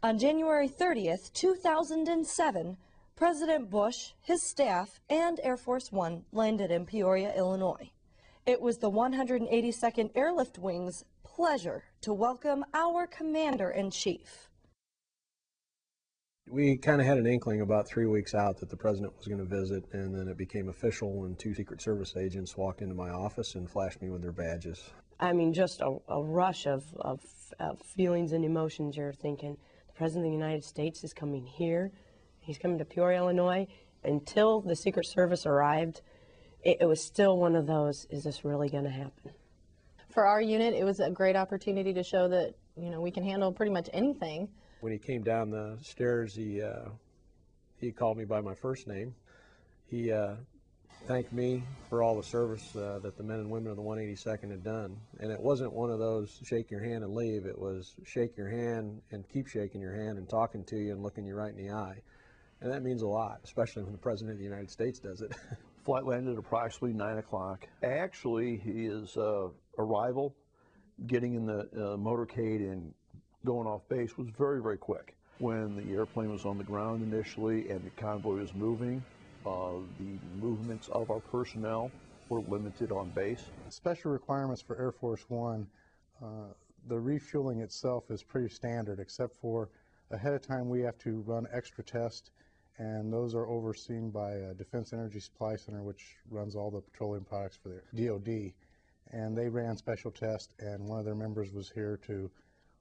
On January 30th, 2007, President Bush, his staff, and Air Force One landed in Peoria, Illinois. It was the 182nd Airlift Wing's pleasure to welcome our Commander-in-Chief. We kind of had an inkling about 3 weeks out that the president was going to visit, and then it became official when 2 Secret Service agents walked into my office and flashed me with their badges. I mean, just a rush of feelings and emotions. You're thinking, the President of the United States is coming here. He's coming to Peoria, Illinois. Until the Secret Service arrived, it was still one of those, is this really going to happen? For our unit, it was a great opportunity to show that, you know, we can handle pretty much anything. When he came down the stairs, he called me by my first name. He thanked me for all the service that the men and women of the 182nd had done. And it wasn't one of those shake your hand and leave. It was shake your hand and keep shaking your hand and talking to you and looking you right in the eye. And that means a lot, especially when the President of the United States does it. Flight landed at approximately 9 o'clock. Actually, his arrival, getting in the motorcade and going off base was very, very quick. When the airplane was on the ground initially and the convoy was moving, the movements of our personnel were limited on base. Special requirements for Air Force One, the refueling itself is pretty standard, except for ahead of time we have to run extra tests, and those are overseen by Defense Energy Supply Center, which runs all the petroleum products for the DOD. And they ran special tests, and one of their members was here to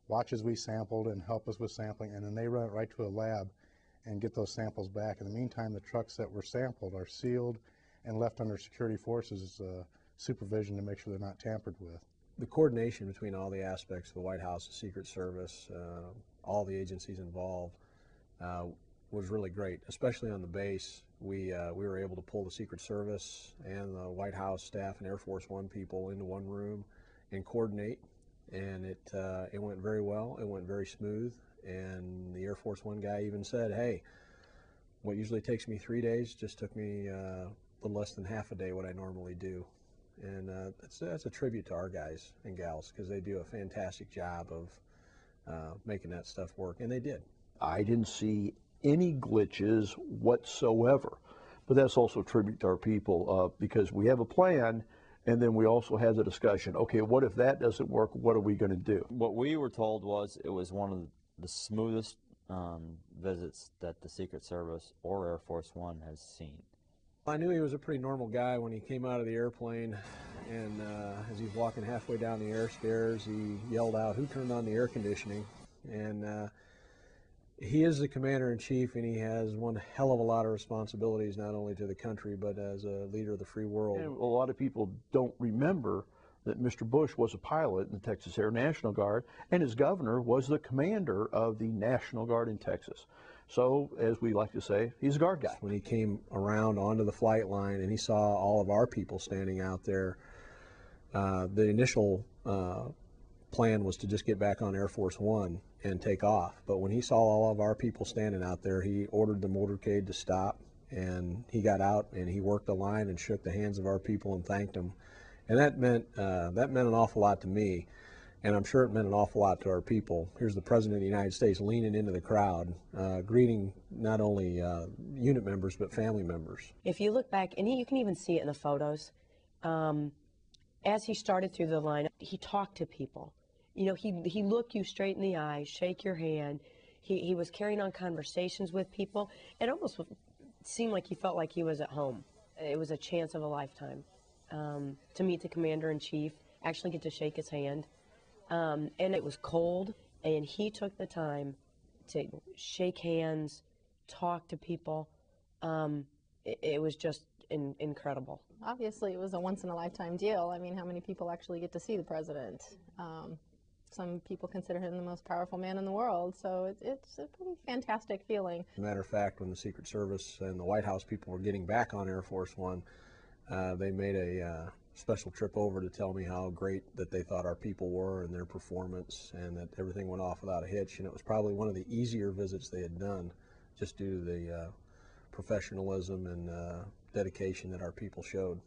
watch as we sampled and help us with sampling, and then they run it right to a lab and get those samples back. In the meantime, the trucks that were sampled are sealed and left under security forces supervision to make sure they're not tampered with. The coordination between all the aspects of the White House, the Secret Service, all the agencies involved was really great, especially on the base. We were able to pull the Secret Service and the White House staff and Air Force One people into one room and coordinate. And it went very well. It went very smooth. And the Air Force One guy even said, hey, what usually takes me 3 days just took me a little less than half a day what I normally do. And that's a tribute to our guys and gals, because they do a fantastic job of making that stuff work. And they did. I didn't see any glitches whatsoever. But that's also a tribute to our people, because we have a plan. And then we also had the discussion, okay, what if that doesn't work? What are we going to do? What we were told was it was one of the smoothest visits that the Secret Service or Air Force One has seen. I knew he was a pretty normal guy when he came out of the airplane, and as he was walking halfway down the air stairs, he yelled out, who turned on the air conditioning? And he is the Commander-in-Chief, and he has one hell of a lot of responsibilities, not only to the country, but as a leader of the free world. And a lot of people don't remember that Mr. Bush was a pilot in the Texas Air National Guard, and his governor was the commander of the National Guard in Texas. So, as we like to say, he's a guard guy. When he came around onto the flight line and he saw all of our people standing out there, the initial plan was to just get back on Air Force One and take off. But when he saw all of our people standing out there, he ordered the motorcade to stop, and he got out and he worked the line and shook the hands of our people and thanked them. And that meant an awful lot to me, and I'm sure it meant an awful lot to our people. Here's the President of the United States leaning into the crowd, greeting not only unit members but family members. If you look back, and you can even see it in the photos, as he started through the line, he talked to people. You know, he looked you straight in the eye, shake your hand. He was carrying on conversations with people. It almost seemed like he felt like he was at home. It was a chance of a lifetime to meet the Commander-in-Chief, actually get to shake his hand. And it was cold, and he took the time to shake hands, talk to people. It was just incredible. Obviously, it was a once-in-a-lifetime deal. I mean, how many people actually get to see the president? Some people consider him the most powerful man in the world, so it's a pretty fantastic feeling. As a matter of fact, when the Secret Service and the White House people were getting back on Air Force One, they made a special trip over to tell me how great that they thought our people were and their performance, and that everything went off without a hitch. And it was probably one of the easier visits they had done, just due to the professionalism and dedication that our people showed.